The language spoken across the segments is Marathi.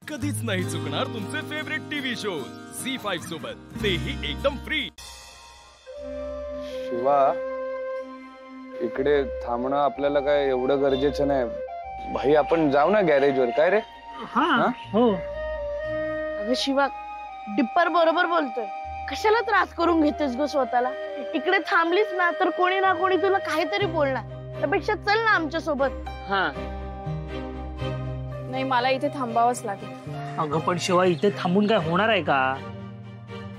कधीच नाही चुकणार तुमचे फेवरेट टीव्ही शो झी5 सोबत, तेही एकदम फ्री। शिवा, इकडे थांबणं आपल्याला काय एवढं गरजेचं नाही भाई, आपण जाऊ ना गॅरेजवर। काय रे? हो अगं शिवा, डिप्पर बरोबर बोलतोय। कशाला त्रास करून घेतेस ग स्वतःला? इकडे थांबलीस ना तर कोणी ना कोणी तुला काहीतरी बोलणार, त्यापेक्षा चल ना आमच्या सोबत। नाही, मला इथे थांबावंच लागेल। अगं पण शिवा, इथे थांबून काय होणार आहे का?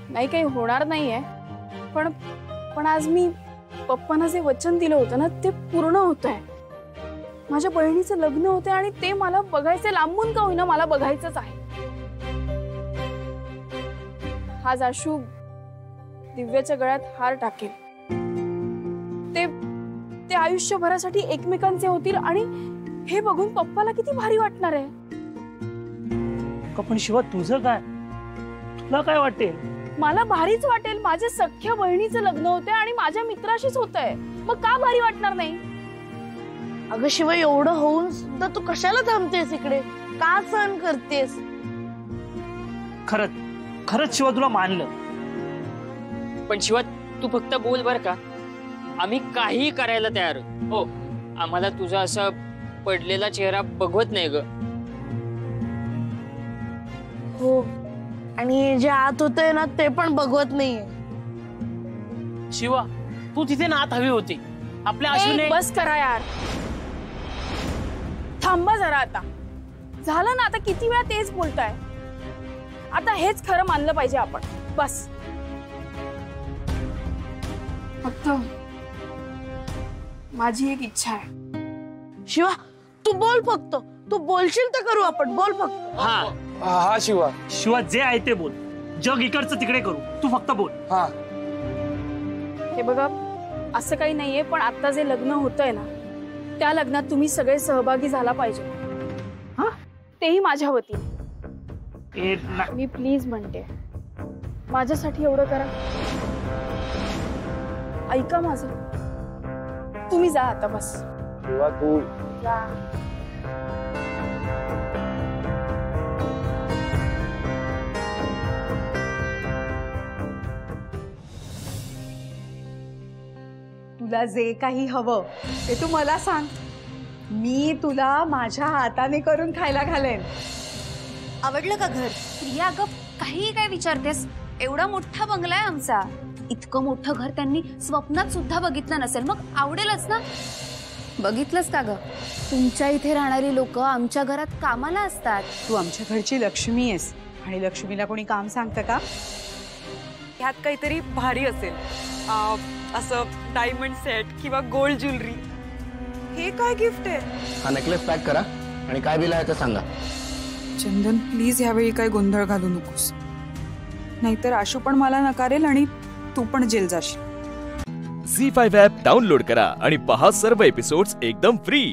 नाही, काही होणार नाहीये, पण आज मी पप्पांना जे वचन दिलं होतं ना ते पूर्ण होतंय। माझ्या बहिणीचं लग्न होते आणि ते मला बघायचे, लांबून का होईना मला बघायचंच आहे। आज आशू दिव्याच्या गळ्यात हार टाकेल, ते आयुष्यभरासाठी एकमेकांचे होतील आणि हे बघून पप्पाला किती भारी वाटणार आहे। पण शिवा, तुझं काय? तुला काय वाटेल? मला भारीच वाटेल। माझ्या सख्ख्या बहिणीचं लग्न होते आणि माझ्या मित्राशीच होतंय, मग का भारी वाटणार नाही? अगं शिवा, एवढं होऊन सुद्धा तू कशाला थांबतेस इकडे? का सहन करतेस? खरंच शिवा, तुला मानलं, पण शिवा तू फक्त बोल बर का, आम्ही काही करायला तयार हो। आम्हाला तुझा असा पडलेला चेहरा बघवत नाही ग। हो, आणि जे आत होतंय ना ते पण बघवत नाहीये। शिवा तू तिथे ना आत हवी होती आपल्या आशूने। बस करा यार, थांबा जरा। आता झालं ना, आता किती वेळा तेच बोलताय? आता हेच खरं मानलं पाहिजे आपण, बस। फक्त माझी एक इच्छा आहे। शिवा तू बोल, फक्त तू बोलशील तर करू आपण, बोल फक्त। हा शिवा, शिवा जे आहे ते बोल, जग इकडचं तिकडे करू, तू फक्त बोल। हा हे बघा, असं काही नाहीये, पण आता जे लग्न होतंय ना त्या लग्नात तुम्ही सगळे सहभागी झाला पाहिजे, तेही माझ्या वतीने। मी प्लीज म्हणते, माझ्यासाठी एवढं करा। ऐका माझं, तुम्ही जा आता, बस। शिवा तू जा। तुला जे काही हवं ते तू मला सांग, मी तुला माझ्या हाताने करून खायला घालेन। आवडलं का घर? प्रिया, अगं काही काय विचारतेस? एवढा मोठा बंगला आहे आमचा। इतकं मोठं घर त्यांनी स्वप्नात सुद्धा बघितलं नसेल, मग आवडेलच ना। बघितलंस का ग, तुमच्या इथे राहणारी लोक आमच्या घरात कामाला असतात। तू आमच्या घरची लक्ष्मी आहेस आणि लक्ष्मीला कोणी काम सांगतं का? ह्यात काहीतरी भारी असेल, असं डायमंड सेट किंवा गोल्ड ज्वेलरी। हे काय गिफ्ट आहे? हा नेकलेस पॅक करा आणि काय बिल आहे ते सांगा। चंदन, प्लीज ह्यावेळी काय गोंधळ घालू नकोस, नाहीतर आशू पण मला नकारेल आणि तू पण जेल जाशील। झी5 ॲप डाउनलोड करा आणि पहा सर्व एपिसोड्स एकदम फ्री।